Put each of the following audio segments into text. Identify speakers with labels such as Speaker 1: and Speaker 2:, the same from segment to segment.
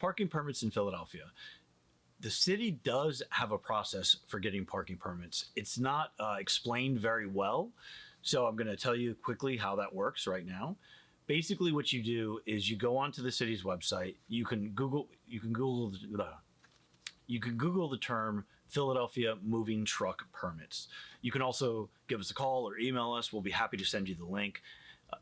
Speaker 1: parking permits in Philadelphia. The city does have a process for getting parking permits. It's not explained very well, so I'm going to tell you quickly how that works right now. Basically, what you do is you go onto the city's website. You can Google the term Philadelphia moving truck permits. You can also give us a call or email us. We'll be happy to send you the link.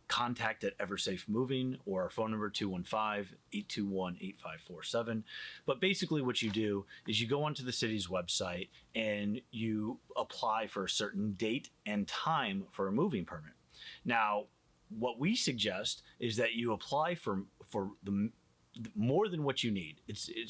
Speaker 1: Contact at Eversafe Moving, or our phone number 215-821-8547. But basically what you do is you go onto the city's website and you apply for a certain date and time for a moving permit. Now, what we suggest is that you apply for the more than what you need.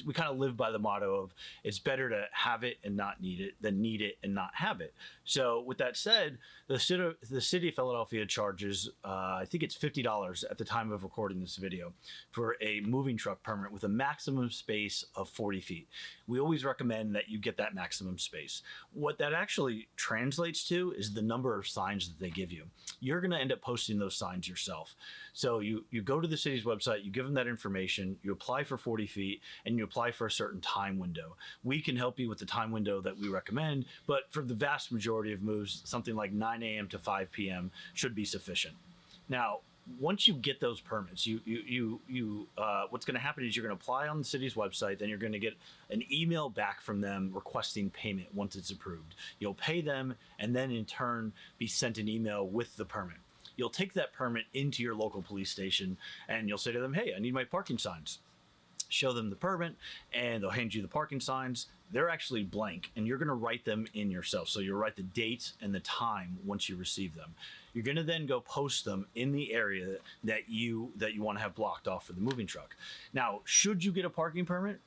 Speaker 1: We kind of live by the motto of it's better to have it and not need it than need it and not have it. So with that said, the city of Philadelphia charges, I think it's $50 at the time of recording this video, for a moving truck permit with a maximum space of 40 feet. We always recommend that you get that maximum space. What that actually translates to is the number of signs that they give you. You're going to end up posting those signs yourself. So you go to the city's website, you give them that information, you apply for 40 feet, and you apply for a certain time window. We can help you with the time window that we recommend, but for the vast majority of moves, something like 9 a.m. to 5 p.m. should be sufficient. Now, once you get those permits, what's going to happen is you're going to apply on the city's website, then you're going to get an email back from them requesting payment once it's approved. You'll pay them, and then in turn be sent an email with the permit. You'll take that permit into your local police station and you'll say to them, hey, I need my parking signs. Show them the permit and they'll hand you the parking signs. They're actually blank and you're going to write them in yourself. So you'll write the date and the time once you receive them. You're going to then go post them in the area that you want to have blocked off for the moving truck. Now, should you get a parking permit?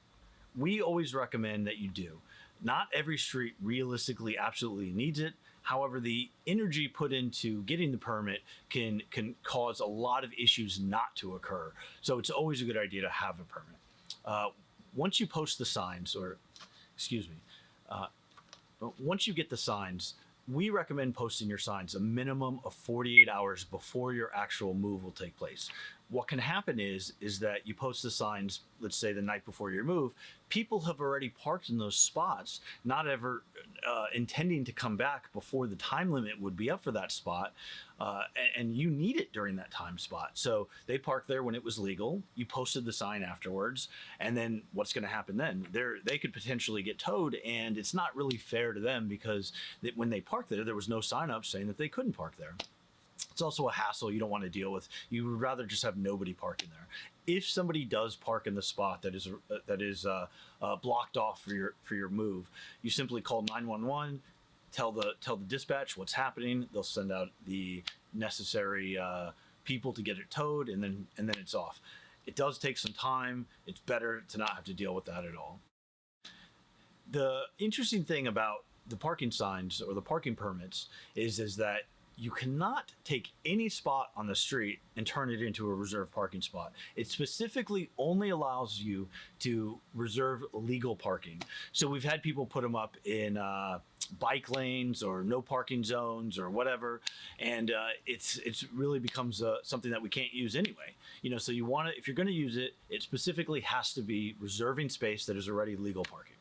Speaker 1: We always recommend that you do. Not every street realistically absolutely needs it. However, the energy put into getting the permit can cause a lot of issues not to occur. So it's always a good idea to have a permit. Once you post the signs, once you get the signs, we recommend posting your signs a minimum of 48 hours before your actual move will take place. What can happen is that you post the signs, let's say the night before your move, people have already parked in those spots, not ever intending to come back before the time limit would be up for that spot, and you need it during that time spot. So they parked there when it was legal, you posted the sign afterwards, and then what's going to happen then? They could potentially get towed, and it's not really fair to them because when they parked there was no sign up saying that they couldn't park there. It's also a hassle you don't want to deal with. You would rather just have nobody parking there. If somebody does park in the spot that is blocked off for your move, you simply call 911, tell the dispatch what's happening. They'll send out the necessary people to get it towed, and then it's off. It does take some time. It's better to not have to deal with that at all. The interesting thing about the parking signs or the parking permits is that you cannot take any spot on the street and turn it into a reserved parking spot. It specifically only allows you to reserve legal parking. So we've had people put them up in bike lanes or no parking zones or whatever, and it's really becomes something that we can't use anyway. So you want to, if you're going to use it, it specifically has to be reserving space that is already legal parking.